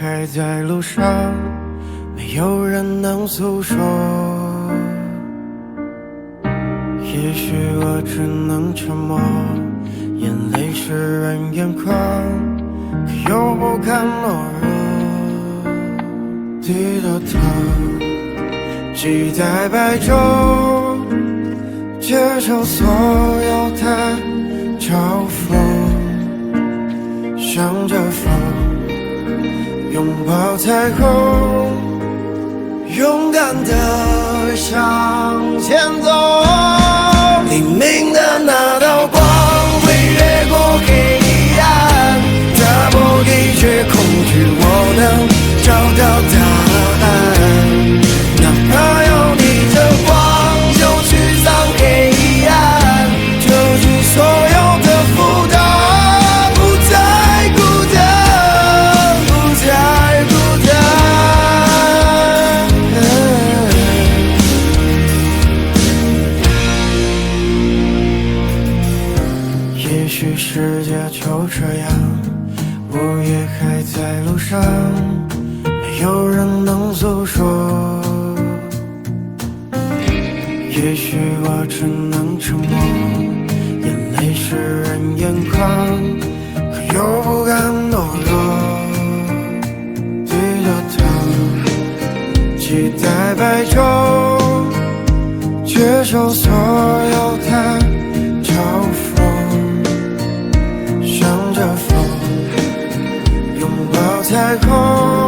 还在路上，没有人能诉说。也许我只能沉默，眼泪湿润眼眶，可又不敢懦弱。低着头，期待白昼，接受所有的嘲讽，向着风，拥抱彩虹，勇敢地向前走。黎明的那道光会越过黑暗，打破一切恐惧，我能找到答案。哪怕要逆着光，就去sang黑暗，就去所有的负担，不再孤单，不再孤单。也许世界就这样，我也还在路上，没有人能诉说。也许我只能沉默，眼泪湿润眼眶，可又不敢懦弱。低着头，期待白昼，接受所有的嘲讽，向着风，拥抱彩虹。